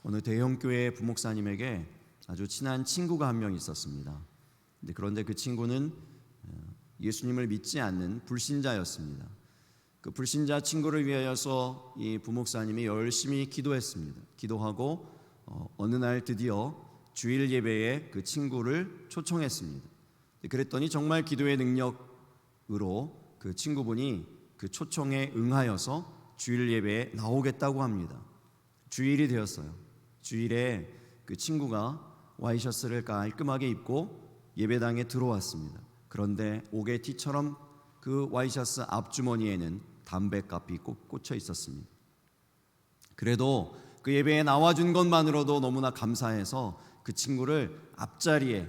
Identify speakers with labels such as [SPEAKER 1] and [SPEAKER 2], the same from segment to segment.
[SPEAKER 1] 어느 대형교회 부목사님에게 아주 친한 친구가 한 명 있었습니다. 그런데 그 친구는 예수님을 믿지 않는 불신자였습니다. 그 불신자 친구를 위하여서 이 부목사님이 열심히 기도했습니다. 기도하고 어느 날 드디어 주일 예배에 그 친구를 초청했습니다. 그랬더니 정말 기도의 능력으로 그 친구분이 그 초청에 응하여서 주일 예배에 나오겠다고 합니다. 주일이 되었어요. 주일에 그 친구가 와이셔츠를 깔끔하게 입고 예배당에 들어왔습니다. 그런데 옥의 티처럼 그 와이셔츠 앞주머니에는 담뱃값이 꽂혀 있었습니다. 그래도 그 예배에 나와준 것만으로도 너무나 감사해서 그 친구를 앞자리에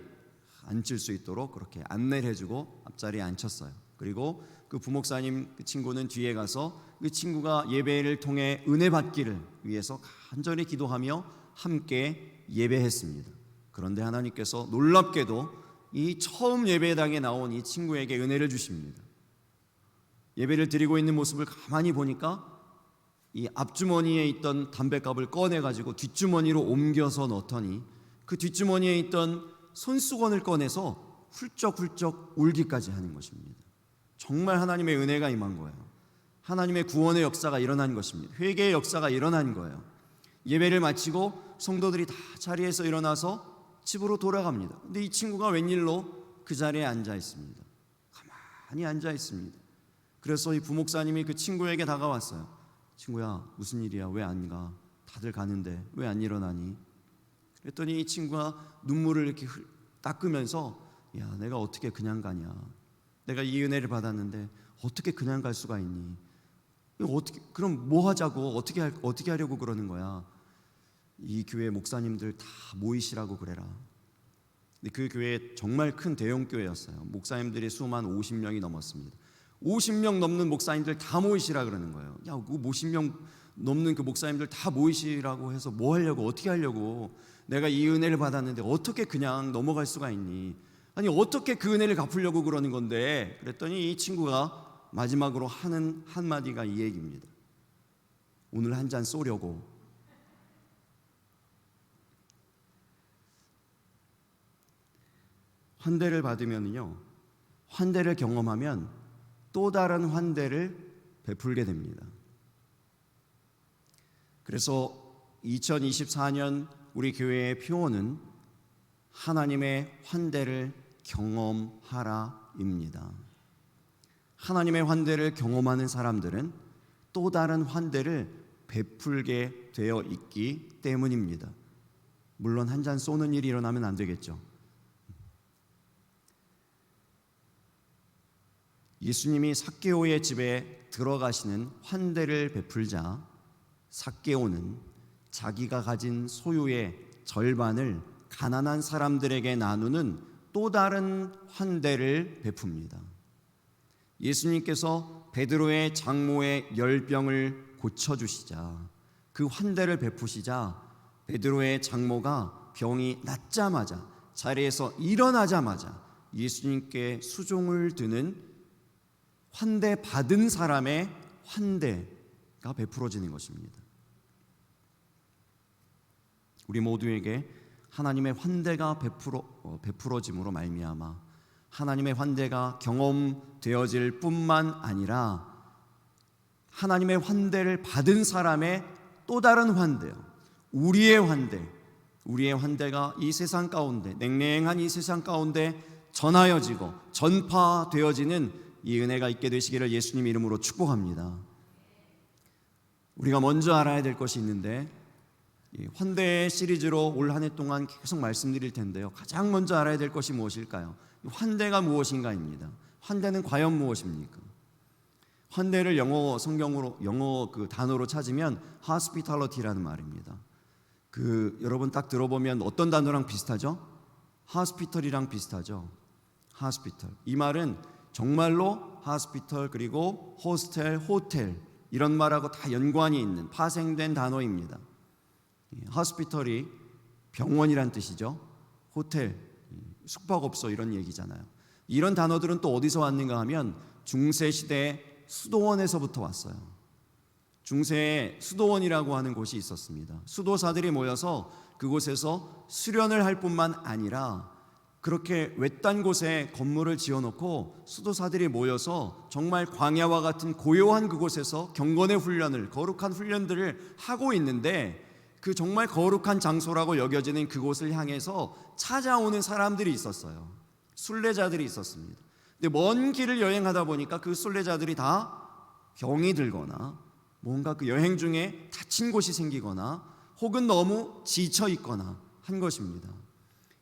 [SPEAKER 1] 앉힐 수 있도록 그렇게 안내를 해주고 앞자리에 앉혔어요. 그리고 그 부목사님 그 친구는 뒤에 가서 그 친구가 예배를 통해 은혜 받기를 위해서 간절히 기도하며 함께 예배했습니다. 그런데 하나님께서 놀랍게도 이 처음 예배당에 나온 이 친구에게 은혜를 주십니다. 예배를 드리고 있는 모습을 가만히 보니까 이 앞주머니에 있던 담뱃값을 꺼내가지고 뒷주머니로 옮겨서 넣더니 그 뒷주머니에 있던 손수건을 꺼내서 훌쩍훌쩍 울기까지 하는 것입니다. 정말 하나님의 은혜가 임한 거예요. 하나님의 구원의 역사가 일어난 것입니다. 회개의 역사가 일어난 거예요. 예배를 마치고 성도들이 다 자리에서 일어나서 집으로 돌아갑니다. 근데 이 친구가 웬일로 그 자리에 앉아 있습니다. 가만히 앉아 있습니다. 그래서 이 부목사님이 그 친구에게 다가왔어요. 친구야, 무슨 일이야? 왜 안 가? 다들 가는데 왜 안 일어나니? 그랬더니 이 친구가 눈물을 이렇게 닦으면서 야, 내가 어떻게 그냥 가냐? 내가 이 은혜를 받았는데 어떻게 그냥 갈 수가 있니? 어떻게, 그럼 뭐 하자고? 어떻게 하려고 그러는 거야? 이 교회 목사님들 다 모이시라고 그래라. 근데 그 교회 정말 큰 대형 교회였어요. 목사님들이 수만 50명이 넘었습니다. 50명 넘는 목사님들 다 모이시라 그러는 거예요. 야, 그 50명 넘는 그 목사님들 다 모이시라고 해서 뭐 하려고, 어떻게 하려고? 내가 이 은혜를 받았는데 어떻게 그냥 넘어갈 수가 있니? 아니, 어떻게 그 은혜를 갚으려고 그러는 건데? 그랬더니 이 친구가 마지막으로 하는 한마디가 이 얘기입니다. 오늘 한 잔 쏘려고. 환대를 받으면요, 환대를 경험하면 또 다른 환대를 베풀게 됩니다. 그래서 2024년 우리 교회의 표어는 하나님의 환대를 경험하라입니다. 하나님의 환대를 경험하는 사람들은 또 다른 환대를 베풀게 되어 있기 때문입니다. 물론 한 잔 쏘는 일이 일어나면 안 되겠죠. 예수님이 삭개오의 집에 들어가시는 환대를 베풀자 삭개오는 자기가 가진 소유의 절반을 가난한 사람들에게 나누는 또 다른 환대를 베풉니다. 예수님께서 베드로의 장모의 열병을 고쳐주시자 그 환대를 베푸시자 베드로의 장모가 병이 낫자마자 자리에서 일어나자마자 예수님께 수종을 드는 환대 받은 사람의 환대가 베풀어지는 것입니다. 우리 모두에게 하나님의 환대가 베풀어짐으로 말미암아 하나님의 환대가 경험되어질 뿐만 아니라 하나님의 환대를 받은 사람의 또 다른 환대요, 우리의 환대가 이 세상 가운데, 냉랭한 이 세상 가운데 전하여지고 전파되어지는 이 은혜가 있게 되시기를 예수님 이름으로 축복합니다. 우리가 먼저 알아야 될 것이 있는데 환대 시리즈로 올 한 해 동안 계속 말씀드릴 텐데요, 가장 먼저 알아야 될 것이 무엇일까요? 환대가 무엇인가입니다. 환대는 과연 무엇입니까? 환대를 영어 그 단어로 찾으면 hospitality라는 말입니다. 여러분 딱 들어보면 어떤 단어랑 비슷하죠? hospital이랑 비슷하죠. hospital. 이 말은 정말로 hospital 그리고 hostel, 호텔 이런 말하고 다 연관이 있는 파생된 단어입니다. hospital이 병원이란 뜻이죠. 호텔, 숙박업소 이런 얘기잖아요. 이런 단어들은 또 어디서 왔는가 하면 중세시대 수도원에서부터 왔어요. 중세에 수도원이라고 하는 곳이 있었습니다. 수도사들이 모여서 그곳에서 수련을 할 뿐만 아니라 그렇게 외딴 곳에 건물을 지어놓고 수도사들이 모여서 정말 광야와 같은 고요한 그곳에서 경건의 훈련을, 거룩한 훈련들을 하고 있는데, 그 정말 거룩한 장소라고 여겨지는 그곳을 향해서 찾아오는 사람들이 있었어요. 순례자들이 있었습니다. 근데 먼 길을 여행하다 보니까 그 순례자들이 다 병이 들거나 뭔가 그 여행 중에 다친 곳이 생기거나 혹은 너무 지쳐 있거나 한 것입니다.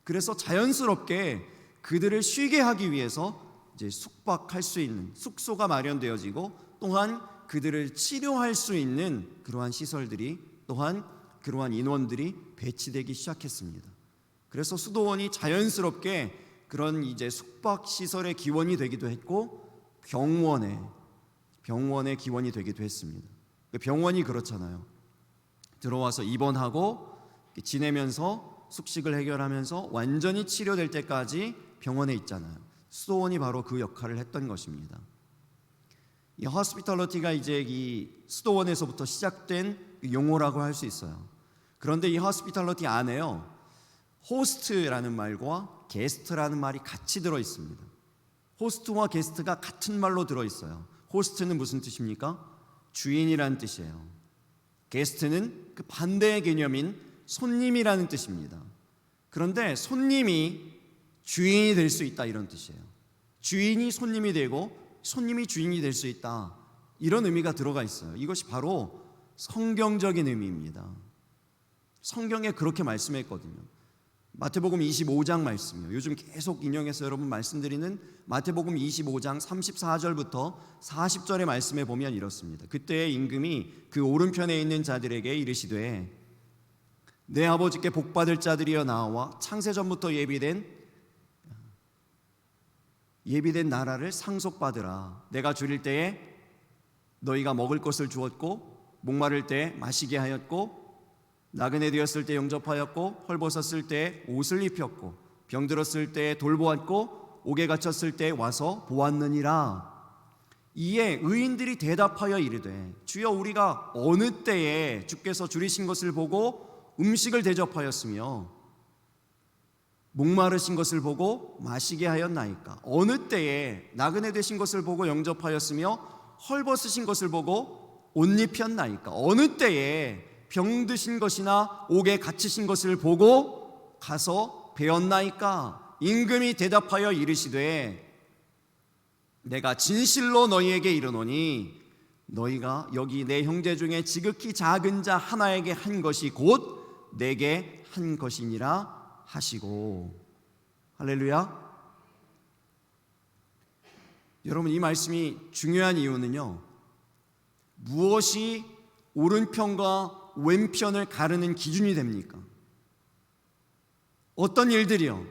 [SPEAKER 1] 그래서 자연스럽게 그들을 쉬게 하기 위해서 이제 숙박할 수 있는 숙소가 마련되어지고, 또한 그들을 치료할 수 있는 그러한 시설들이, 또한 그러한 인원들이 배치되기 시작했습니다. 그래서 수도원이 자연스럽게 그런 이제 숙박 시설의 기원이 되기도 했고, 병원의 기원이 되기도 했습니다. 병원이 그렇잖아요. 들어와서 입원하고 지내면서 숙식을 해결하면서 완전히 치료될 때까지 병원에 있잖아요. 수도원이 바로 그 역할을 했던 것입니다. 이 호스피탈리티가 이제 이 수도원에서부터 시작된 용어라고 할 수 있어요. 그런데 이 호스피탈리티 안에요, 호스트라는 말과 게스트라는 말이 같이 들어 있습니다. 호스트와 게스트가 같은 말로 들어 있어요. 호스트는 무슨 뜻입니까? 주인이라는 뜻이에요. 게스트는 그 반대의 개념인 손님이라는 뜻입니다. 그런데 손님이 주인이 될 수 있다, 이런 뜻이에요. 주인이 손님이 되고 손님이 주인이 될 수 있다, 이런 의미가 들어가 있어요. 이것이 바로 성경적인 의미입니다. 성경에 그렇게 말씀했거든요. 마태복음 25장 말씀이요. 요즘 계속 인용해서 여러분 말씀드리는 마태복음 25장 34절부터 40절의 말씀에 보면 이렇습니다. 그때의 임금이 그 오른편에 있는 자들에게 이르시되, 내 아버지께 복받을 자들이여 나와 창세전부터 예비된 나라를 상속받으라. 내가 줄일 때에 너희가 먹을 것을 주었고, 목마를 때 마시게 하였고, 나그네 되었을 때 영접하였고, 헐벗었을 때 옷을 입혔고, 병들었을 때 돌보았고, 옥에 갇혔을 때 와서 보았느니라. 이에 의인들이 대답하여 이르되, 주여, 우리가 어느 때에 주께서 줄이신 것을 보고 음식을 대접하였으며 목마르신 것을 보고 마시게 하였나이까? 어느 때에 나그네 되신 것을 보고 영접하였으며 헐벗으신 것을 보고 옷 입혔나이까? 어느 때에 병드신 것이나 옥에 갇히신 것을 보고 가서 배웠나이까? 임금이 대답하여 이르시되, 내가 진실로 너희에게 이르노니 너희가 여기 내 형제 중에 지극히 작은 자 하나에게 한 것이 곧 내게 한 것이니라 하시고. 할렐루야. 여러분, 이 말씀이 중요한 이유는요, 무엇이 오른편과 왼편을 가르는 기준이 됩니까? 어떤 일들이요?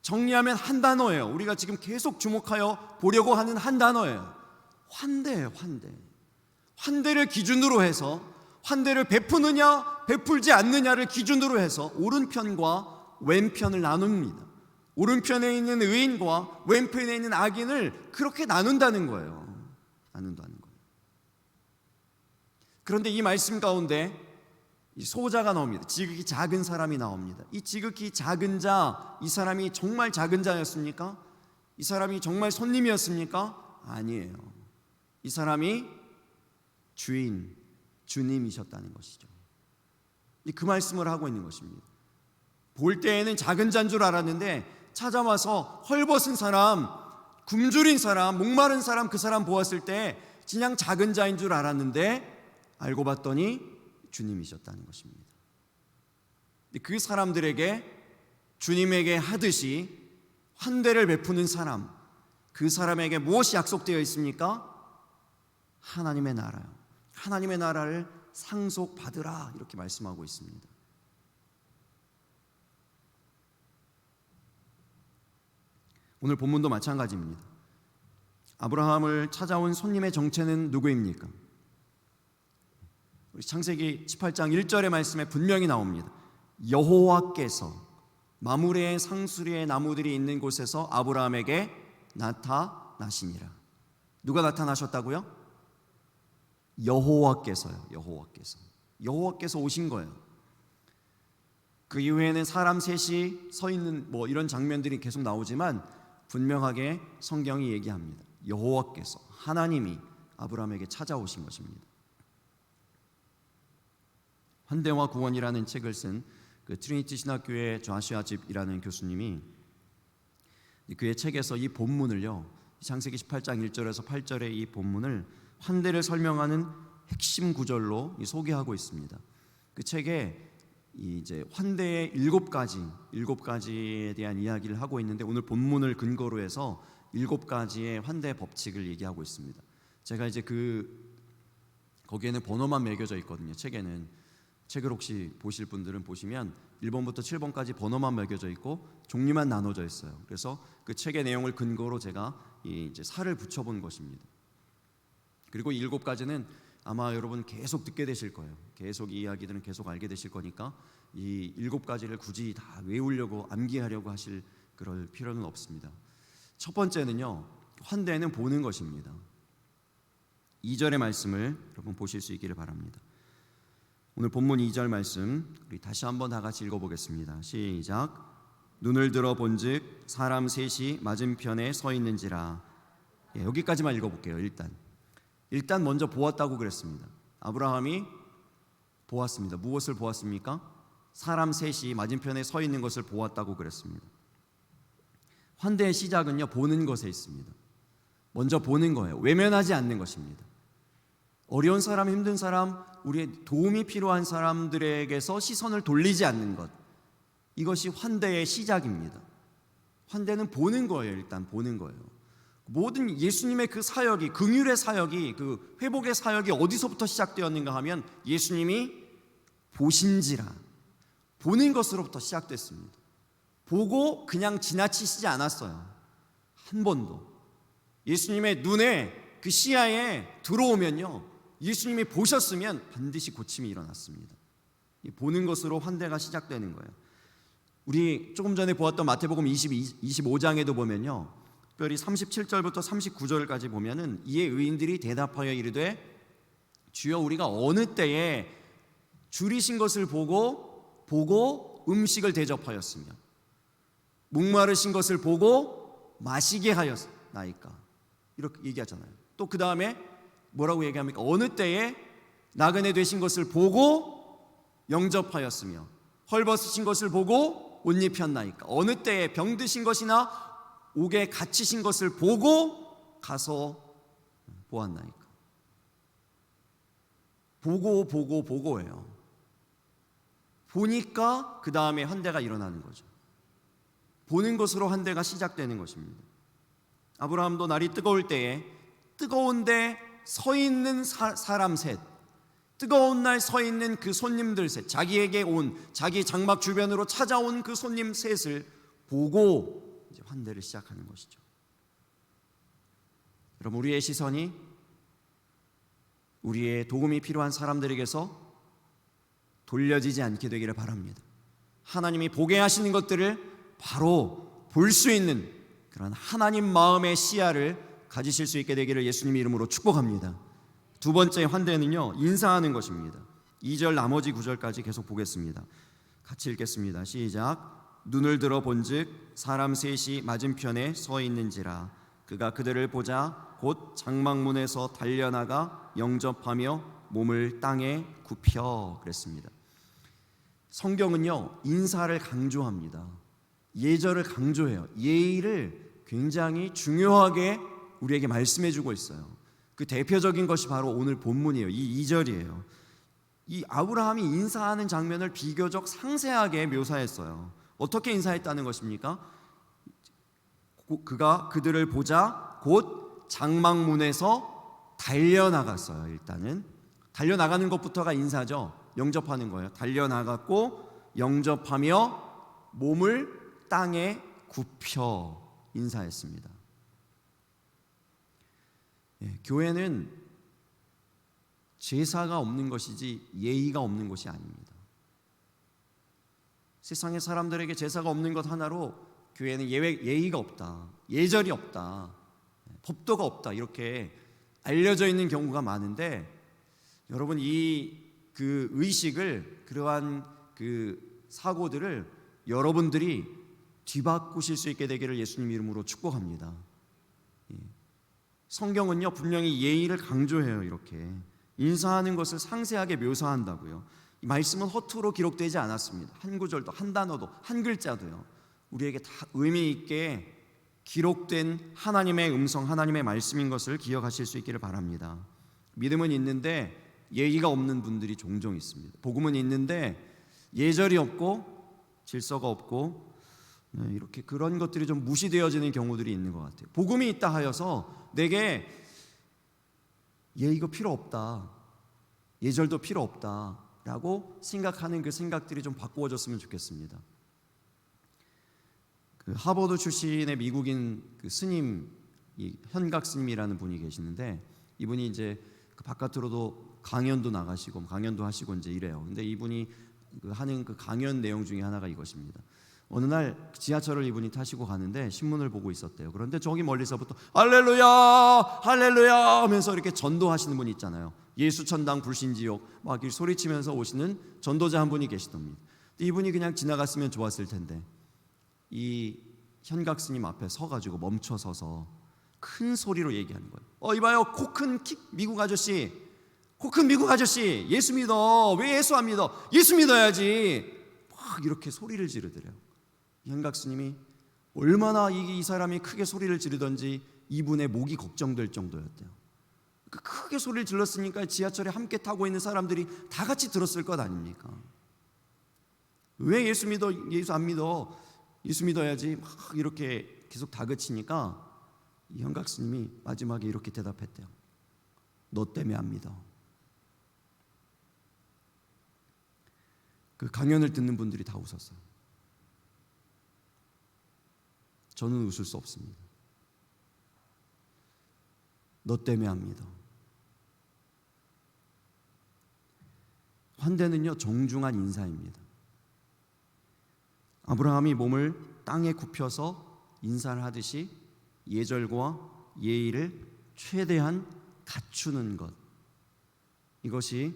[SPEAKER 1] 정리하면 한 단어예요. 우리가 지금 계속 주목하여 보려고 하는 한 단어예요. 환대예요. 환대를 기준으로 해서, 환대를 베푸느냐 베풀지 않느냐를 기준으로 해서 오른편과 왼편을 나눕니다. 오른편에 있는 의인과 왼편에 있는 악인을 그렇게 나눈다는 거예요. 그런데 이 말씀 가운데 이 소자가 나옵니다. 지극히 작은 사람이 나옵니다. 이 지극히 작은 자, 이 사람이 정말 작은 자였습니까? 이 사람이 정말 손님이었습니까? 아니에요. 이 사람이 주님이셨다는 것이죠. 그 말씀을 하고 있는 것입니다. 볼 때에는 작은 자인 줄 알았는데 찾아와서 헐벗은 사람, 굶주린 사람, 목마른 사람, 그 사람 보았을 때 그냥 작은 자인 줄 알았는데 알고 봤더니 주님이셨다는 것입니다. 그 사람들에게 주님에게 하듯이 환대를 베푸는 사람, 그 사람에게 무엇이 약속되어 있습니까? 하나님의 나라요. 하나님의 나라를 상속받으라, 이렇게 말씀하고 있습니다. 오늘 본문도 마찬가지입니다. 아브라함을 찾아온 손님의 정체는 누구입니까? 우리 창세기 18장 1절의 말씀에 분명히 나옵니다. 여호와께서 마므레의 상수리의 나무들이 있는 곳에서 아브라함에게 나타나시니라. 누가 나타나셨다고요? 여호와께서요. 여호와께서 오신 거예요. 그 이후에는 사람 셋이 서 있는 이런 장면들이 계속 나오지만 분명하게 성경이 얘기합니다. 여호와께서, 하나님이 아브라함에게 찾아오신 것입니다. 환대와 구원이라는 책을 쓴 그 트리니티 신학교의 좌시아 집이라는 교수님이 그의 책에서 이 본문을요, 창세기 18장 1절에서 8절의 이 본문을 환대를 설명하는 핵심 구절로 소개하고 있습니다. 그 책에 이제 환대의 7가지에 대한 이야기를 하고 있는데, 오늘 본문을 근거로 해서 7가지의 환대 법칙을 얘기하고 있습니다. 제가 이제 거기에는 번호만 매겨져 있거든요. 책을 혹시 보실 분들은 보시면 1번부터 7번까지 번호만 매겨져 있고 종류만 나눠져 있어요. 그래서 그 책의 내용을 근거로 제가 이제 살을 붙여본 것입니다. 그리고 7가지는 아마 여러분 계속 듣게 되실 거예요. 계속 이 이야기들은 계속 알게 되실 거니까 이 7가지를 굳이 다 외우려고 암기하려고 하실 그럴 필요는 없습니다. 첫 번째는요, 환대는 보는 것입니다. 2절의 말씀을 여러분 보실 수 있기를 바랍니다. 오늘 본문 2절 말씀 우리 다시 한번 다 같이 읽어보겠습니다. 시작. 눈을 들어 본즉 사람 셋이 맞은편에 서 있는지라. 여기까지만 읽어볼게요. 일단 먼저 보았다고 그랬습니다. 아브라함이 보았습니다. 무엇을 보았습니까? 사람 셋이 맞은편에 서 있는 것을 보았다고 그랬습니다. 환대의 시작은요, 보는 것에 있습니다. 먼저 보는 거예요. 외면하지 않는 것입니다. 어려운 사람, 힘든 사람, 우리의 도움이 필요한 사람들에게서 시선을 돌리지 않는 것, 이것이 환대의 시작입니다. 환대는 보는 거예요. 일단 보는 거예요. 모든 예수님의 그 사역이, 긍휼의 사역이, 그 회복의 사역이 어디서부터 시작되었는가 하면 예수님이 보신지라, 보는 것으로부터 시작됐습니다. 보고 그냥 지나치시지 않았어요. 한 번도. 예수님의 눈에, 그 시야에 들어오면요, 예수님이 보셨으면 반드시 고침이 일어났습니다. 보는 것으로 환대가 시작되는 거예요. 우리 조금 전에 보았던 마태복음 25장에도 보면요, 특별히 37절부터 39절까지 보면은 이에 의인들이 대답하여 이르되 주여 우리가 어느 때에 줄이신 것을 보고 음식을 대접하였으며 목마르신 것을 보고 마시게 하였나이까, 이렇게 얘기하잖아요. 또 그 다음에 뭐라고 얘기합니까? 어느 때에 나그네 되신 것을 보고 영접하였으며 헐벗으신 것을 보고 옷 입혔나이까. 어느 때에 병드신 것이나 옥에 갇히신 것을 보고 가서 보았나이까. 보고예요. 보니까 그 다음에 환대가 일어나는 거죠. 보는 것으로 환대가 시작되는 것입니다. 아브라함도 날이 뜨거울 때에 뜨거운데 서 있는 사람 셋, 뜨거운 날 서 있는 그 손님들 셋, 자기에게 온, 자기 장막 주변으로 찾아온 그 손님 셋을 보고 이제 환대를 시작하는 것이죠. 여러분, 우리의 시선이 우리의 도움이 필요한 사람들에게서 돌려지지 않게 되기를 바랍니다. 하나님이 보게 하시는 것들을 바로 볼 수 있는 그런 하나님 마음의 시야를 가지실 수 있게 되기를 예수님의 이름으로 축복합니다. 두 번째 환대는요, 인사하는 것입니다. 2절 나머지 9절까지 계속 보겠습니다. 같이 읽겠습니다. 시작. 눈을 들어 본즉 사람 셋이 맞은편에 서 있는지라. 그가 그들을 보자 곧 장막문에서 달려나가 영접하며 몸을 땅에 굽혀. 그랬습니다. 성경은요, 인사를 강조합니다. 예절을 강조해요. 예의를 굉장히 중요하게 우리에게 말씀해주고 있어요. 그 대표적인 것이 바로 오늘 본문이에요. 이 2절이에요. 이 아브라함이 인사하는 장면을 비교적 상세하게 묘사했어요. 어떻게 인사했다는 것입니까? 그가 그들을 보자 곧 장막문에서 달려나갔어요. 일단은 달려나가는 것부터가 인사죠. 영접하는 거예요. 달려나갔고 영접하며 몸을 땅에 굽혀 인사했습니다. 교회는 제사가 없는 것이지 예의가 없는 것이 아닙니다. 세상의 사람들에게 제사가 없는 것 하나로 교회는 예의가 없다, 예절이 없다, 법도가 없다, 이렇게 알려져 있는 경우가 많은데, 여러분, 그 의식을, 그러한 그 사고들을 여러분들이 뒤바꾸실 수 있게 되기를 예수님 이름으로 축복합니다. 성경은요 분명히 예의를 강조해요. 이렇게 인사하는 것을 상세하게 묘사한다고요. 이 말씀은 허투루 기록되지 않았습니다. 한 구절도, 한 단어도, 한 글자도요 우리에게 다 의미 있게 기록된 하나님의 음성, 하나님의 말씀인 것을 기억하실 수 있기를 바랍니다. 믿음은 있는데 예의가 없는 분들이 종종 있습니다. 복음은 있는데 예절이 없고 질서가 없고 이렇게 그런 것들이 좀 무시되어지는 경우들이 있는 것 같아요. 복음이 있다 하여서 내게 예의가 필요 없다, 예절도 필요 없다라고 생각하는 그 생각들이 좀 바꾸어졌으면 좋겠습니다. 그 하버드 출신의 미국인 그 스님, 현각 스님이라는 분이 계시는데 이분이 이제 그 바깥으로도 강연도 나가시고 강연도 하시고 이제 이래요. 근데 이분이 하는 그 강연 내용 중에 하나가 이것입니다. 어느 날 지하철을 이분이 타시고 가는데 신문을 보고 있었대요. 그런데 저기 멀리서부터 할렐루야 할렐루야 하면서 이렇게 전도하시는 분이 있잖아요. 예수천당 불신지옥 막 이렇게 소리치면서 오시는 전도자 한 분이 계시답니다. 이분이 그냥 지나갔으면 좋았을 텐데 이 현각 스님 앞에 서가지고 멈춰 서서 큰 소리로 얘기하는 거예요. 이봐요, 코 큰 미국 아저씨, 코 큰 미국 아저씨, 예수 믿어. 왜 예수 안 믿어? 예수 믿어야지. 막 이렇게 소리를 지르더래요. 현각 스님이 얼마나 이 사람이 크게 소리를 지르던지 이분의 목이 걱정될 정도였대요. 크게 소리를 질렀으니까 지하철에 함께 타고 있는 사람들이 다 같이 들었을 것 아닙니까? 왜 예수 믿어? 예수 안 믿어? 예수 믿어야지. 막 이렇게 계속 다그치니까 이 현각 스님이 마지막에 이렇게 대답했대요. 너 때문에 안 믿어. 그 강연을 듣는 분들이 다 웃었어요. 저는 웃을 수 없습니다. 너 때문에 안 믿어. 환대는요 정중한 인사입니다. 아브라함이 몸을 땅에 굽혀서 인사를 하듯이 예절과 예의를 최대한 갖추는 것, 이것이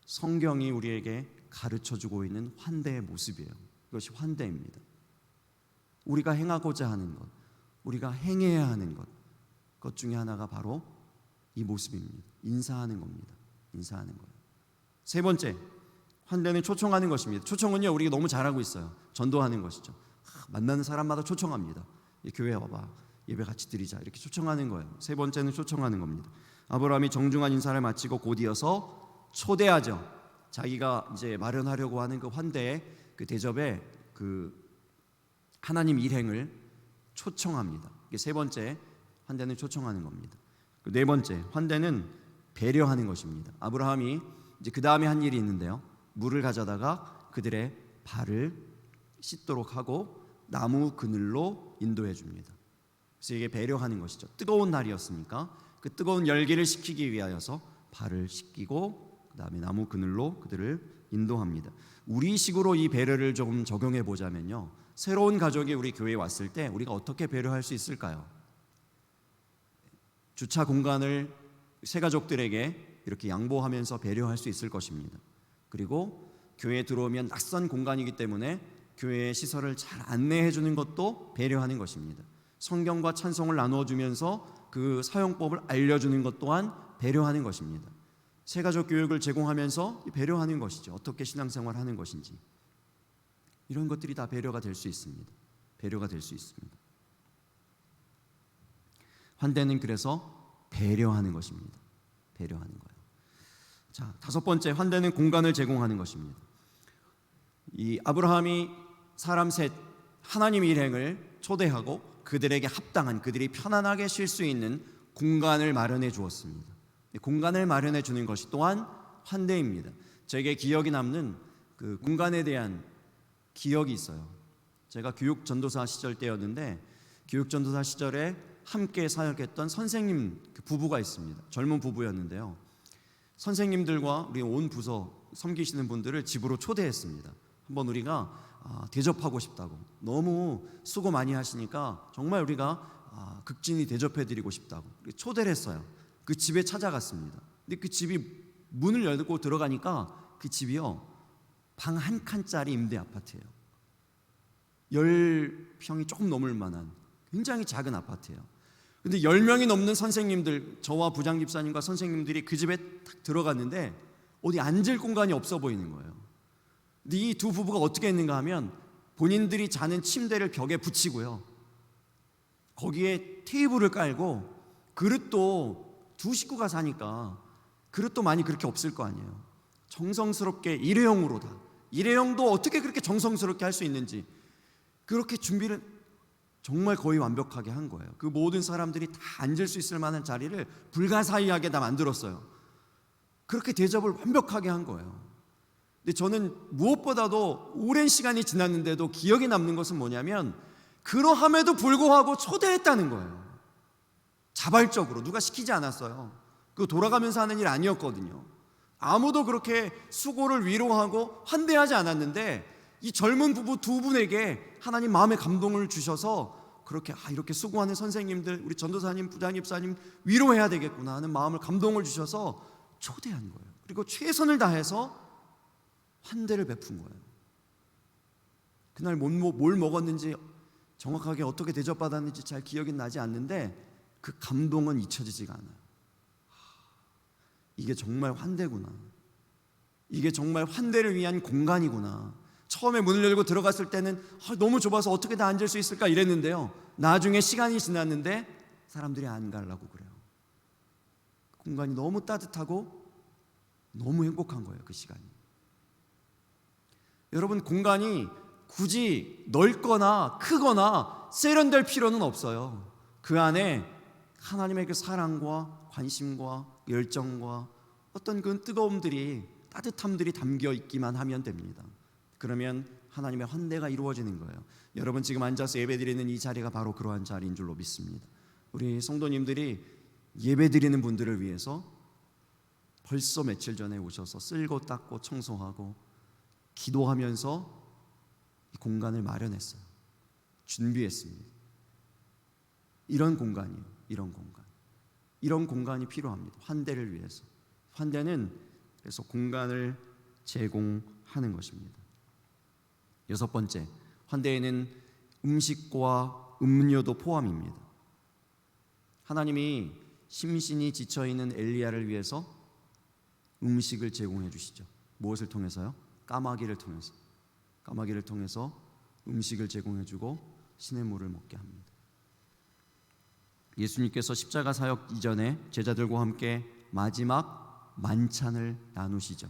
[SPEAKER 1] 성경이 우리에게 가르쳐주고 있는 환대의 모습이에요. 이것이 환대입니다. 우리가 행하고자 하는 것, 우리가 행해야 하는 것 중에 하나가 바로 이 모습입니다. 인사하는 겁니다. 인사하는 거예요. 세 번째, 환대는 초청하는 것입니다. 초청은요 우리가 너무 잘하고 있어요. 전도하는 것이죠. 만나는 사람마다 초청합니다. 교회 와봐, 예배 같이 드리자, 이렇게 초청하는 거예요. 세 번째는 초청하는 겁니다. 아브라함이 정중한 인사를 마치고 곧이어서 초대하죠. 자기가 이제 마련하려고 하는 그 환대의 그 대접에 그 하나님 일행을 초청합니다. 이게 세 번째, 환대는 초청하는 겁니다. 네 번째, 환대는 배려하는 것입니다. 아브라함이 이제 그 다음에 한 일이 있는데요. 물을 가져다가 그들의 발을 씻도록 하고 나무 그늘로 인도해 줍니다. 그래서 이게 배려하는 것이죠. 뜨거운 날이었으니까 그 뜨거운 열기를 식히기 위하여서 발을 씻기고 그 다음에 나무 그늘로 그들을 인도합니다. 우리식으로 이 배려를 조금 적용해 보자면요, 새로운 가족이 우리 교회에 왔을 때 우리가 어떻게 배려할 수 있을까요? 주차 공간을 새 가족들에게 이렇게 양보하면서 배려할 수 있을 것입니다. 그리고 교회에 들어오면 낯선 공간이기 때문에 교회의 시설을 잘 안내해 주는 것도 배려하는 것입니다. 성경과 찬송을 나누어 주면서 그 사용법을 알려주는 것 또한 배려하는 것입니다. 새가족 교육을 제공하면서 배려하는 것이죠. 어떻게 신앙생활을 하는 것인지, 이런 것들이 다 배려가 될 수 있습니다. 배려가 될 수 있습니다. 환대는 그래서 배려하는 것입니다. 배려하는 거예요. 자, 다섯 번째, 환대는 공간을 제공하는 것입니다. 이 아브라함이 사람 셋, 하나님 일행을 초대하고 그들에게 합당한, 그들이 편안하게 쉴 수 있는 공간을 마련해 주었습니다. 공간을 마련해 주는 것이 또한 환대입니다. 제게 기억이 남는 그 공간에 대한 기억이 있어요. 제가 교육 전도사 시절 때였는데, 교육 전도사 시절에 함께 사역했던 선생님 부부가 있습니다. 젊은 부부였는데요. 선생님들과 우리 온 부서 섬기시는 분들을 집으로 초대했습니다. 한번 우리가 대접하고 싶다고, 너무 수고 많이 하시니까 정말 우리가 극진히 대접해드리고 싶다고 초대를 했어요. 그 집에 찾아갔습니다. 근데 그 집이 문을 열고 들어가니까 그 집이요, 방 한 칸짜리 임대 아파트예요. 10평이 조금 넘을 만한 굉장히 작은 아파트예요. 근데 10명이 넘는 선생님들, 저와 부장집사님과 선생님들이 그 집에 딱 들어갔는데 어디 앉을 공간이 없어 보이는 거예요. 근데 이 두 부부가 어떻게 했는가 하면 본인들이 자는 침대를 벽에 붙이고요, 거기에 테이블을 깔고, 그릇도 두 식구가 사니까 그릇도 많이 그렇게 없을 거 아니에요. 정성스럽게 일회용으로 다, 일회용도 어떻게 그렇게 정성스럽게 할 수 있는지 그렇게 준비를 정말 거의 완벽하게 한 거예요. 그 모든 사람들이 다 앉을 수 있을 만한 자리를 불가사의하게 다 만들었어요. 그렇게 대접을 완벽하게 한 거예요. 근데 저는 무엇보다도 오랜 시간이 지났는데도 기억에 남는 것은 뭐냐면, 그러함에도 불구하고 초대했다는 거예요. 자발적으로, 누가 시키지 않았어요. 그거 돌아가면서 하는 일 아니었거든요. 아무도 그렇게 수고를 위로하고 환대하지 않았는데 이 젊은 부부 두 분에게 하나님 마음의 감동을 주셔서 그렇게 이렇게 수고하는 선생님들, 우리 전도사님, 부장집사님 위로해야 되겠구나 하는 마음을, 감동을 주셔서 초대한 거예요. 그리고 최선을 다해서 환대를 베푼 거예요. 그날 뭘 먹었는지, 정확하게 어떻게 대접받았는지 잘 기억이 나지 않는데 그 감동은 잊혀지지가 않아요. 이게 정말 환대구나, 이게 정말 환대를 위한 공간이구나. 처음에 문을 열고 들어갔을 때는 너무 좁아서 어떻게 다 앉을 수 있을까 이랬는데요, 나중에 시간이 지났는데 사람들이 안 가려고 그래요. 공간이 너무 따뜻하고 너무 행복한 거예요, 그 시간이. 여러분, 공간이 굳이 넓거나 크거나 세련될 필요는 없어요. 그 안에 하나님의 그 사랑과 관심과 열정과 어떤 그 뜨거움들이, 따뜻함들이 담겨 있기만 하면 됩니다. 그러면 하나님의 환대가 이루어지는 거예요. 여러분, 지금 앉아서 예배드리는 이 자리가 바로 그러한 자리인 줄로 믿습니다. 우리 성도님들이 예배드리는 분들을 위해서 벌써 며칠 전에 오셔서 쓸고 닦고 청소하고 기도하면서 이 공간을 마련했어요. 준비했습니다. 이런 공간이에요. 이런 공간이 필요합니다. 환대를 위해서. 환대는 그래서 공간을 제공하는 것입니다. 6번째, 환대에는 음식과 음료도 포함입니다. 하나님이 심신이 지쳐있는 엘리야를 위해서 음식을 제공해 주시죠. 무엇을 통해서요? 까마귀를 통해서 음식을 제공해 주고 시냇물을 먹게 합니다. 예수님께서 십자가 사역 이전에 제자들과 함께 마지막 만찬을 나누시죠.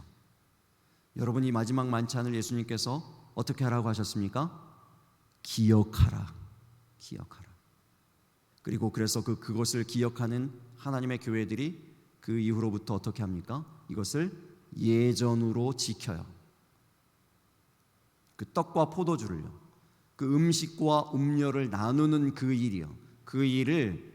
[SPEAKER 1] 여러분, 이 마지막 만찬을 예수님께서 어떻게 하라고 하셨습니까? 기억하라. 그리고 그래서 그것을 기억하는 하나님의 교회들이 그 이후로부터 어떻게 합니까? 이것을 예전으로 지켜요. 그 떡과 포도주를요, 그 음식과 음료를 나누는 그 일이요, 그 일을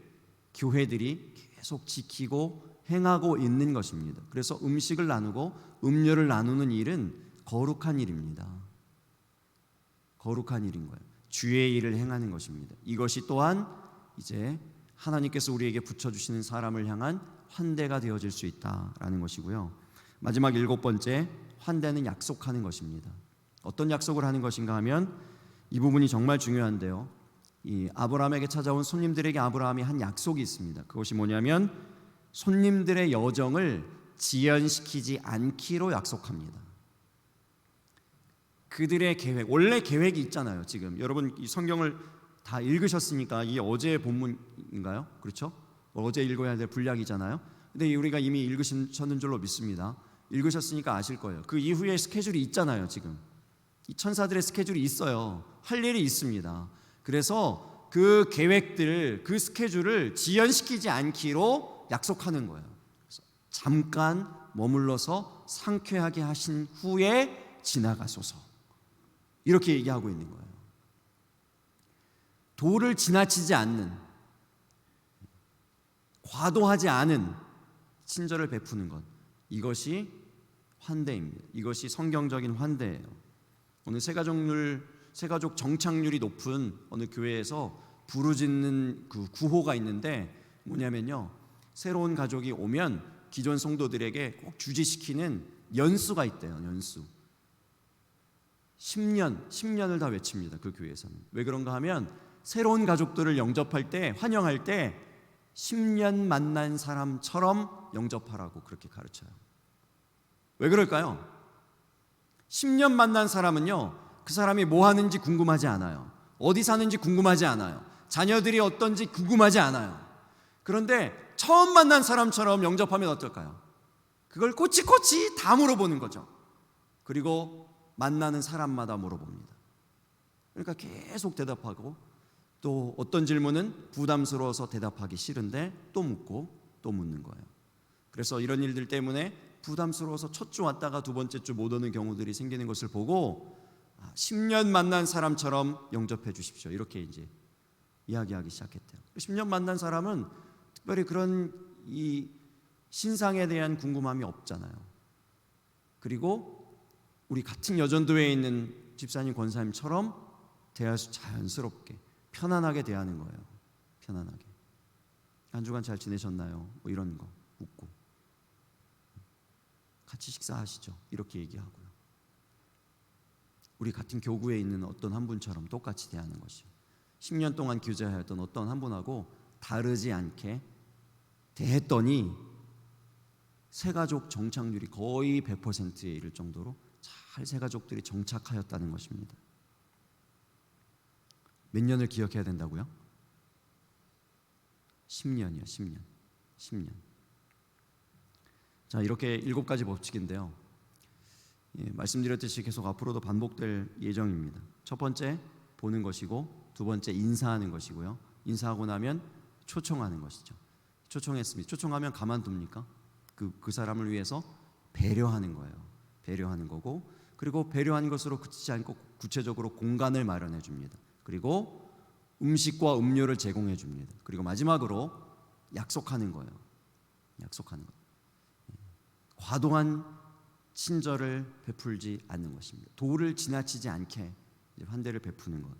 [SPEAKER 1] 교회들이 계속 지키고 행하고 있는 것입니다. 그래서 음식을 나누고 음료를 나누는 일은 거룩한 일입니다. 거룩한 일인 거예요. 주의 일을 행하는 것입니다. 이것이 또한 이제 하나님께서 우리에게 붙여주시는 사람을 향한 환대가 되어질 수 있다라는 것이고요. 마지막 7번째, 환대는 약속하는 것입니다. 어떤 약속을 하는 것인가 하면 이 부분이 정말 중요한데요, 이 아브라함에게 찾아온 손님들에게 아브라함이 한 약속이 있습니다. 그것이 뭐냐면 손님들의 여정을 지연시키지 않기로 약속합니다. 그들의 계획, 원래 계획이 있잖아요. 지금 여러분 이 성경을 다 읽으셨으니까, 이 어제의 본문인가요? 그렇죠? 어제 읽어야 될 분량이잖아요. 근데 우리가 이미 읽으셨는 줄로 믿습니다. 읽으셨으니까 아실 거예요. 그 이후에 스케줄이 있잖아요. 지금 이 천사들의 스케줄이 있어요. 할 일이 있습니다. 그래서 그 계획들, 그 스케줄을 지연시키지 않기로 약속하는 거예요. 그래서 잠깐 머물러서 상쾌하게 하신 후에 지나가소서, 이렇게 얘기하고 있는 거예요. 도를 지나치지 않는, 과도하지 않은 친절을 베푸는 것, 이것이 환대입니다. 이것이 성경적인 환대예요. 오늘 새가족 정착률이 높은 어느 교회에서 부르짖는 그 구호가 있는데 뭐냐면요, 새로운 가족이 오면 기존 성도들에게 꼭 주지시키는 연수가 있대요. 연수. 10년을 다 외칩니다. 그 교회에서는. 왜 그런가 하면 새로운 가족들을 영접할 때, 환영할 때 10년 만난 사람처럼 영접하라고 그렇게 가르쳐요. 왜 그럴까요? 10년 만난 사람은요, 그 사람이 뭐 하는지 궁금하지 않아요. 어디 사는지 궁금하지 않아요. 자녀들이 어떤지 궁금하지 않아요. 그런데 처음 만난 사람처럼 영접하면 어떨까요? 그걸 꼬치꼬치 다 물어보는 거죠. 그리고 만나는 사람마다 물어봅니다. 그러니까 계속 대답하고, 또 어떤 질문은 부담스러워서 대답하기 싫은데 또 묻고 또 묻는 거예요. 그래서 이런 일들 때문에 부담스러워서 첫 주 왔다가 두 번째 주 못 오는 경우들이 생기는 것을 보고 10년 만난 사람처럼 영접해 주십시오. 이렇게 이제 이야기하기 시작했대요. 10년 만난 사람은 특별히 그런 이 신상에 대한 궁금함이 없잖아요. 그리고 우리 같은 여전도에 있는 집사님, 권사님처럼 대할 수 자연스럽게 편안하게 대하는 거예요. 편안하게. 한 주간 잘 지내셨나요? 뭐 이런 거 묻고, 같이 식사하시죠? 이렇게 얘기하고요. 우리 같은 교구에 있는 어떤 한 분처럼 똑같이 대하는 것이요. 10년 동안 교제하였던 어떤 한 분하고 다르지 않게 대했더니 새가족 정착률이 거의 100%에 이를 정도로 잘 새가족들이 정착하였다는 것입니다. 몇 년을 기억해야 된다고요? 10년이요. 10년. 자, 이렇게 7가지 법칙인데요, 말씀드렸듯이 계속 앞으로도 반복될 예정입니다. 첫 번째, 보는 것이고, 두 번째, 인사하는 것이고요. 인사하고 나면 초청하는 것이죠. 초청했습니다. 초청하면 가만둡니까? 그 사람을 위해서 배려하는 거예요. 배려하는 거고, 그리고 배려하는 것으로 그치지 않고 구체적으로 공간을 마련해 줍니다. 그리고 음식과 음료를 제공해 줍니다. 그리고 마지막으로 약속하는 거예요. 약속하는 것. 과도한 친절을 베풀지 않는 것입니다. 도를 지나치지 않게 환대를 베푸는 것.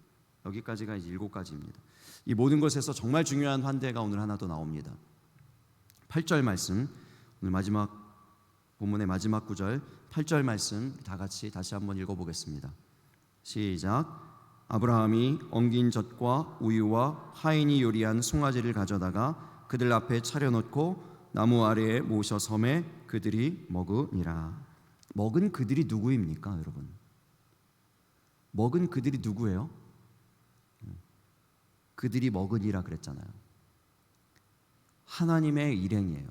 [SPEAKER 1] 여기까지가 이제 7가지입니다. 이 모든 것에서 정말 중요한 환대가 오늘 하나 더 나옵니다. 8절 말씀, 오늘 마지막 본문의 마지막 구절 8절 말씀 다 같이 다시 한번 읽어보겠습니다. 시작. 아브라함이 엉긴 젖과 우유와 화인이 요리한 송아지를 가져다가 그들 앞에 차려놓고 나무 아래에 모셔 섬에 그들이 먹으니라. 먹은 그들이 누구입니까, 여러분? 먹은 그들이 누구예요? 그들이 먹으니라 그랬잖아요. 하나님의 일행이에요.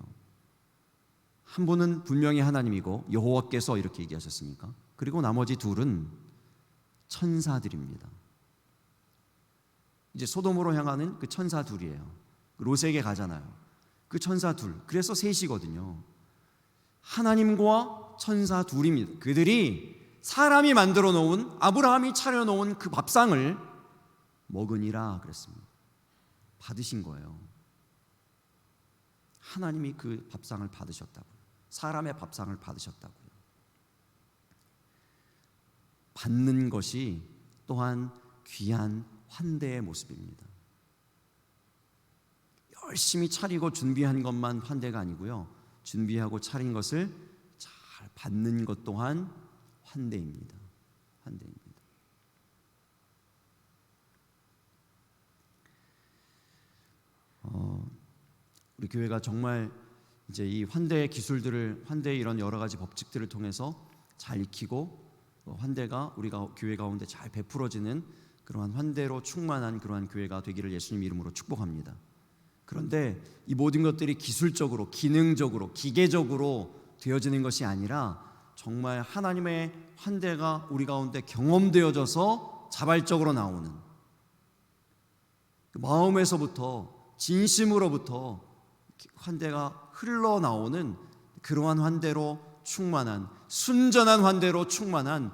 [SPEAKER 1] 한 분은 분명히 하나님이고 여호와께서 이렇게 얘기하셨으니까. 그리고 나머지 둘은 천사들입니다. 이제 소돔으로 향하는 그 천사 둘이에요. 롯에게 가잖아요. 그 천사 둘. 그래서 셋이거든요. 하나님과 천사 둘입니다. 그들이 사람이 만들어 놓은, 아브라함이 차려 놓은 그 밥상을 먹으니라 그랬습니다. 받으신 거예요. 하나님이 그 밥상을 받으셨다고요. 사람의 밥상을 받으셨다고요. 받는 것이 또한 귀한 환대의 모습입니다. 열심히 차리고 준비한 것만 환대가 아니고요, 준비하고 차린 것을 잘 받는 것 또한 환대입니다. 환대입니다. 우리 교회가 정말 이제 이 환대의 기술들을, 환대의 이런 여러 가지 법칙들을 통해서 잘 익히고, 환대가 우리가 교회 가운데 잘 베풀어지는 그러한 환대로 충만한 그러한 교회가 되기를 예수님 이름으로 축복합니다. 그런데 이 모든 것들이 기술적으로, 기능적으로, 기계적으로 되어지는 것이 아니라 정말 하나님의 환대가 우리 가운데 경험되어져서 자발적으로 나오는, 마음에서부터, 진심으로부터 환대가 흘러나오는 그러한 환대로 충만한, 순전한 환대로 충만한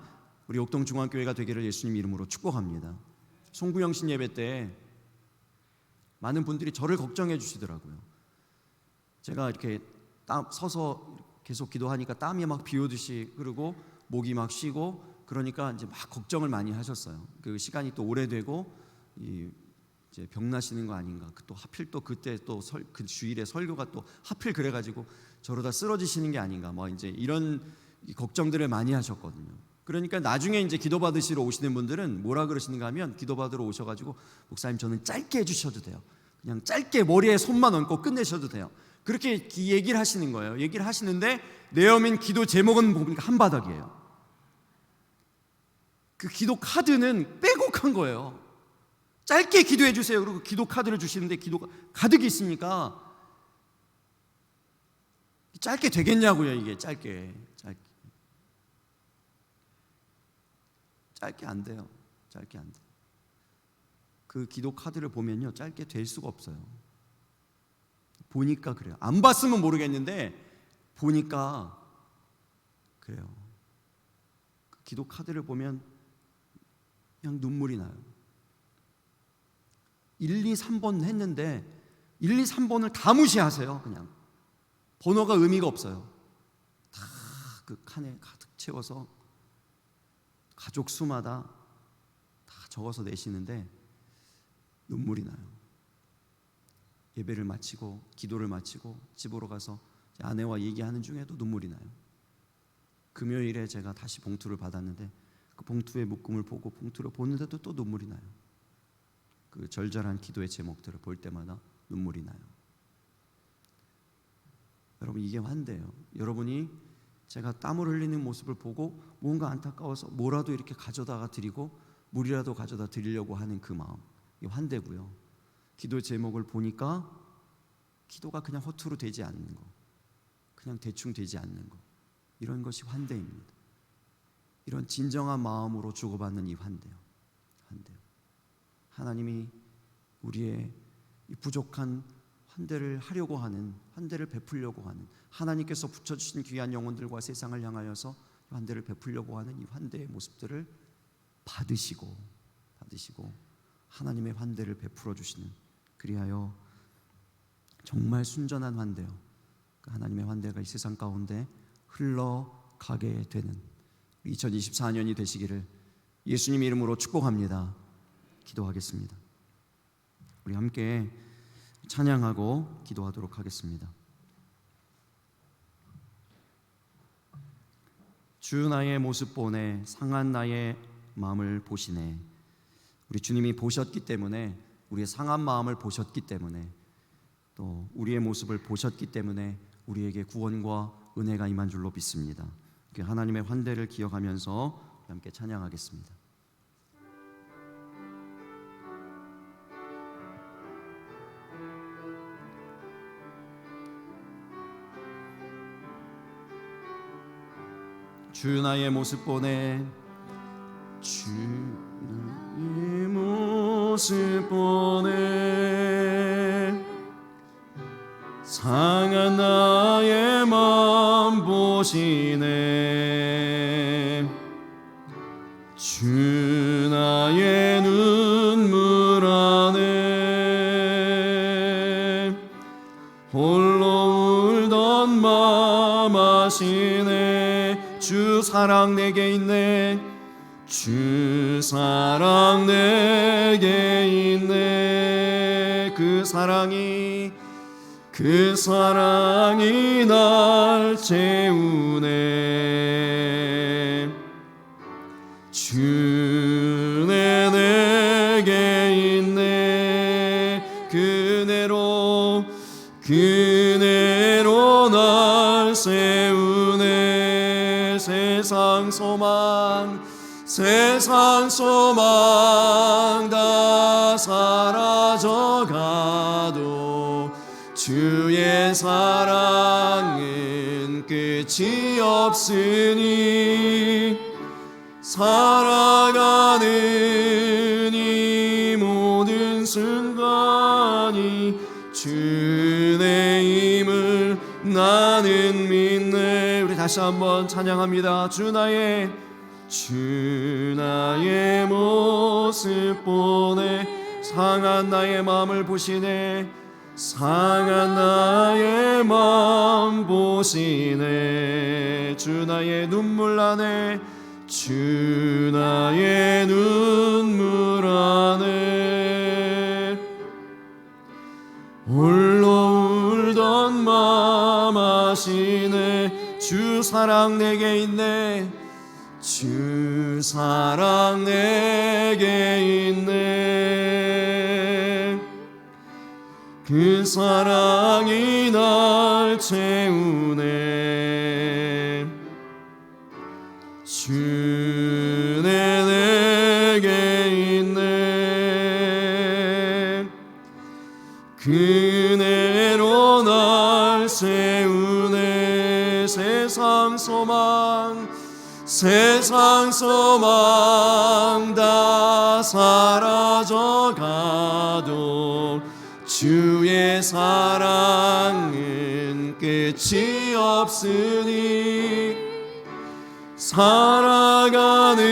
[SPEAKER 1] 우리 옥동중앙교회가 되기를 예수님 이름으로 축복합니다. 송구영신 예배 때 많은 분들이 저를 걱정해 주시더라고요. 제가 이렇게 서서 계속 기도하니까 땀이 막 비오듯이 흐르고 목이 막 쉬고, 그러니까 이제 막 걱정을 많이 하셨어요. 그 시간이 또 오래되고 이제 병나시는 거 아닌가, 또 하필 또 그때 또 그 주일에 설교가 또 하필 그래가지고 저러다 쓰러지시는 게 아닌가, 뭐 이제 이런 걱정들을 많이 하셨거든요. 그러니까 나중에 이제 기도 받으시러 오시는 분들은 뭐라 그러시는가 하면, 기도 받으러 오셔가지고 목사님 저는 짧게 해주셔도 돼요. 그냥 짧게 머리에 손만 얹고 끝내셔도 돼요. 그렇게 얘기를 하시는 거예요. 얘기를 하시는데 내어민 기도 제목은 보니까 한 바닥이에요. 그 기도 카드는 빼곡한 거예요. 짧게 기도해 주세요. 그리고 기도 카드를 주시는데 기도가 가득 있으니까 짧게 되겠냐고요. 이게 짧게 안 돼요. 짧게 안 돼. 그 기도 카드를 보면요, 짧게 될 수가 없어요. 보니까 그래요. 안 봤으면 모르겠는데 보니까 그래요. 그 기도 카드를 보면 그냥 눈물이 나요. 1, 2, 3번 했는데 1, 2, 3번을 다 무시하세요. 그냥 번호가 의미가 없어요. 다 그 칸에 가득 채워서 가족 수마다 다 적어서 내시는데 눈물이 나요. 예배를 마치고 기도를 마치고 집으로 가서 아내와 얘기하는 중에도 눈물이 나요. 금요일에 제가 다시 봉투를 받았는데 그 봉투의 묶음을 보고 봉투를 보는데도 또 눈물이 나요. 그 절절한 기도의 제목들을 볼 때마다 눈물이 나요. 여러분, 이게 환대예요. 여러분이 제가 땀을 흘리는 모습을 보고 뭔가 안타까워서 뭐라도 이렇게 가져다가 드리고 물이라도 가져다 드리려고 하는 그 마음, 이게 환대고요. 기도 제목을 보니까 기도가 그냥 허투루 되지 않는 거, 그냥 대충 되지 않는 거, 이런 것이 환대입니다. 이런 진정한 마음으로 주고받는 이 환대요. 하나님이 우리의 이 부족한 환대를 하려고 하는, 환대를 베풀려고 하는, 하나님께서 붙여주신 귀한 영혼들과 세상을 향하여서 환대를 베풀려고 하는 이 환대의 모습들을 받으시고 하나님의 환대를 베풀어 주시는, 그리하여 정말 순전한 환대요, 그 하나님의 환대가 이 세상 가운데 흘러가게 되는 2024년이 되시기를 예수님 이름으로 축복합니다. 기도하겠습니다. 우리 함께 찬양하고 기도하도록 하겠습니다. 주 나의 모습 보내 상한 나의 마음을 보시네. 우리 주님이 보셨기 때문에, 우리의 상한 마음을 보셨기 때문에, 또 우리의 모습을 보셨기 때문에 우리에게 구원과 은혜가 임한 줄로 믿습니다. 하나님의 환대를 기억하면서 함께 찬양하겠습니다. 주 나의 모습 보내, 주 나의 모습 보내 상한 나의 마음 보시네. 주 나의 눈물 안에 홀로 울던 마음 아시네. 주 사랑 내게 있네. 주 사랑 내게 있네. 그 사랑이 날 채우네. 주네 내게 있네. 그네로 날 세우네. 세상 소망 다 사라져가도 주의 사랑은 끝이 없으니 살아가는 이 모든 순간이 주의 힘을 나는 믿네. 우리 다시 한번 찬양합니다. 주 나의 모습 보내 상한 나의 마음을 보시네. 상한 나의 마음 보시네. 주 나의 눈물 안에 주 나의 눈물 안에 사랑 내게 있네. 주 사랑 내게 있네. 그 사랑이 날 채우네. 주 내게 있네. 그네로 날 세우네. 세상 소망 다 사라져가도 주의 사랑은 끝이 없으니 살아가는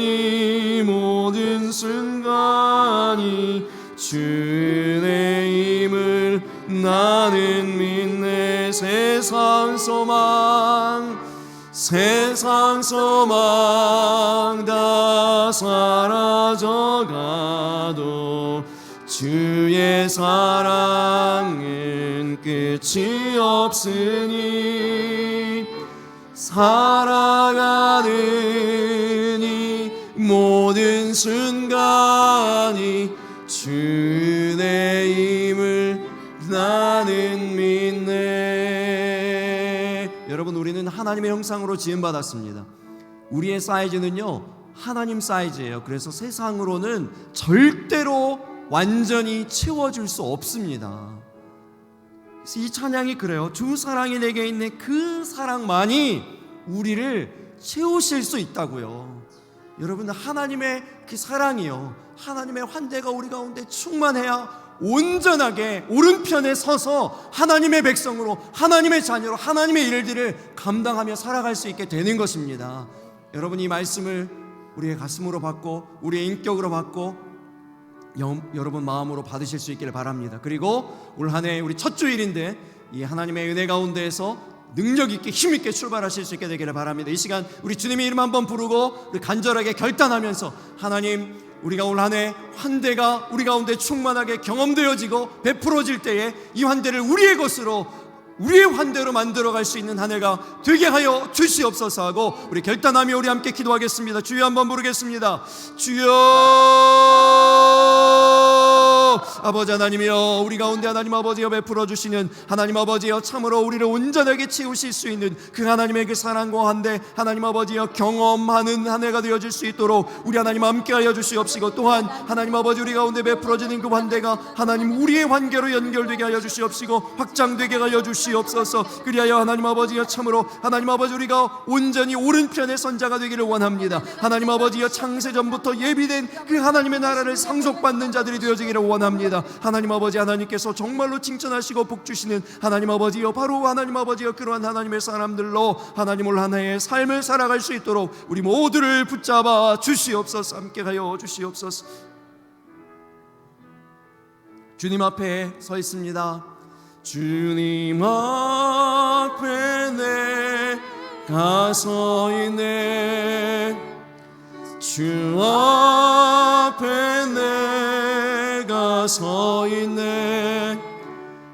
[SPEAKER 1] 이 모든 순간이 주의 힘을 나는 믿네. 세상 소망 다 사라져가도 주의 사랑은 끝이 없으니 살아가는 이 모든 순간이 주의 힘을 나는 믿네. 여러분, 우리는 하나님의 형상으로 지음받았습니다. 우리의 사이즈는요 하나님 사이즈예요. 그래서 세상으로는 절대로 완전히 채워줄 수 없습니다. 그래서 이 찬양이 그래요. 주 사랑이 내게 있네. 그 사랑만이 우리를 채우실 수 있다고요. 여러분, 하나님의 그 사랑이요, 하나님의 환대가 우리 가운데 충만해야 온전하게 오른편에 서서 하나님의 백성으로, 하나님의 자녀로, 하나님의 일들을 감당하며 살아갈 수 있게 되는 것입니다. 여러분, 이 말씀을 우리의 가슴으로 받고 우리의 인격으로 받고 여러분 마음으로 받으실 수 있기를 바랍니다. 그리고 올 한 해 우리 첫 주일인데 이 하나님의 은혜 가운데에서 능력 있게 힘 있게 출발하실 수 있게 되기를 바랍니다. 이 시간 우리 주님의 이름 한번 부르고 우리 간절하게 결단하면서, 하나님, 우리가 올 한 해 환대가 우리 가운데 충만하게 경험되어지고 베풀어질 때에 이 환대를 우리의 것으로, 우리의 환대로 만들어갈 수 있는 한 해가 되게 하여 주시옵소서 하고 우리 결단하며 우리 함께 기도하겠습니다. 주여 한번 부르겠습니다. 주여, 아버지 하나님이여, 우리 가운데 하나님 아버지여 베풀어 주시는 하나님 아버지여, 참으로 우리를 온전하게 채우실 수 있는 그 하나님의 그 사랑과 환대, 하나님 아버지여 경험하는 한 해가 되어질 수 있도록 우리 하나님 함께하여 주시옵시고, 또한 하나님 아버지 우리 가운데 베풀어지는 그 환대가 하나님 우리의 관계로 연결되게 하여 주시옵시고 확장되게 하여 주시옵소서. 그리하여 하나님 아버지여, 참으로 하나님 아버지 우리가 온전히 오른편의 선자가 되기를 원합니다. 하나님 아버지여, 창세전부터 예비된 그 하나님의 나라를 상속받는 자들이 되어지기를 원합니다. 하나님 아버지, 하나님께서 정말로 칭찬하시고 복주시는 하나님 아버지여, 바로 하나님 아버지여 그러한 하나님의 사람들로 하나님 올 한 해의 삶을 살아갈 수 있도록 우리 모두를 붙잡아 주시옵소서. 함께 가여 주시옵소서. 주님 앞에 서 있습니다. 주님 앞에 내가 서 있네. 주 앞에 내가 서 있네.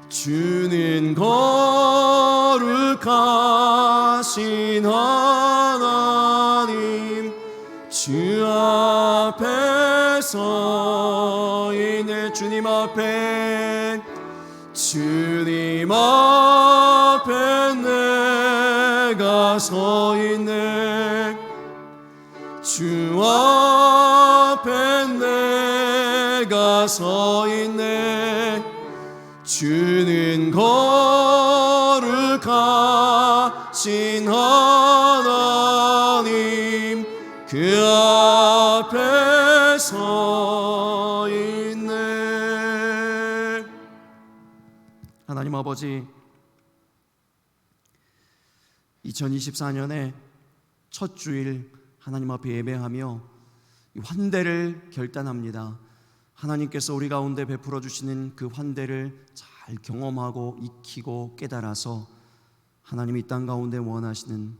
[SPEAKER 1] 주는 거룩하신 하나님, 주 앞에 서 있네. 주님 앞에, 주님 앞에 내가 서 있네. 주 앞에 내가 서 있네. 주는 거룩하신 하나님, 그 앞에 서 있네. 하나님 아버지, 2024년에 첫 주일 하나님 앞에 예배하며 이 환대를 결단합니다. 하나님께서 우리 가운데 베풀어 주시는 그 환대를 잘 경험하고 익히고 깨달아서 하나님이 이 땅 가운데 원하시는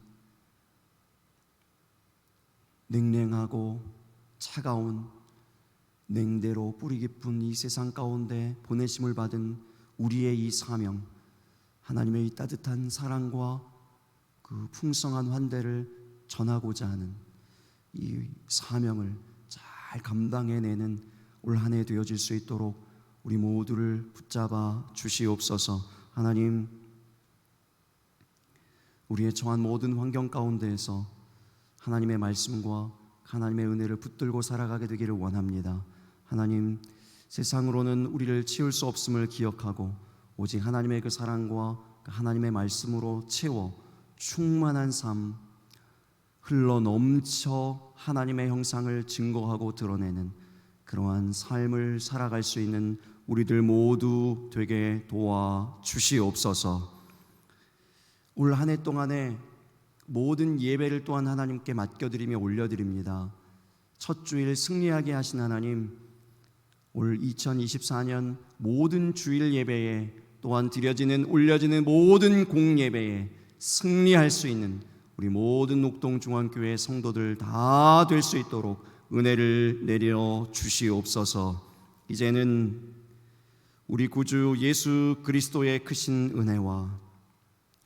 [SPEAKER 1] 냉랭하고 차가운 냉대로 뿌리 깊은 이 세상 가운데 보내심을 받은 우리의 이 사명, 하나님의 이 따뜻한 사랑과 그 그 풍성한 환대를 전하고자 하는 이 사명을 잘 감당해내는 올 한 해 되어질 수 있도록 우리 모두를 붙잡아 주시옵소서. 하나님, 우리의 처한 모든 환경 가운데에서 하나님의 말씀과 하나님의 은혜를 붙들고 살아가게 되기를 원합니다. 하나님, 세상으로는 우리를 치울 수 없음을 기억하고 오직 하나님의 그 사랑과 하나님의 말씀으로 채워 충만한 삶, 흘러 넘쳐 하나님의 형상을 증거하고 드러내는 그러한 삶을 살아갈 수 있는 우리들 모두 되게 도와 주시옵소서. 올 한 해 동안에 모든 예배를 또한 하나님께 맡겨드리며 올려드립니다. 첫 주일 승리하게 하신 하나님, 올 2024년 모든 주일 예배에 또한 드려지는 올려지는 모든 공예배에 승리할 수 있는 우리 모든 녹동중앙교회 성도들 다 될 수 있도록 은혜를 내려 주시옵소서. 이제는 우리 구주 예수 그리스도의 크신 은혜와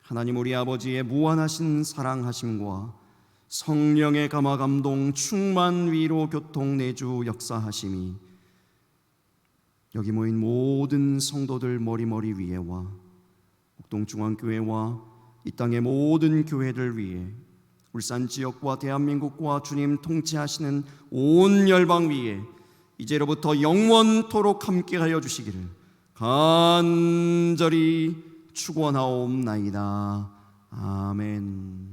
[SPEAKER 1] 하나님 우리 아버지의 무한하신 사랑하심과 성령의 감화 감동 충만 위로 교통 내주 역사하심이 여기 모인 모든 성도들 머리머리 위에와 목동중앙교회와 이 땅의 모든 교회들 위에 울산 지역과 대한민국과 주님 통치하시는 온 열방 위에 이제로부터 영원토록 함께하여 주시기를 간절히 축원하옵나이다. 아멘.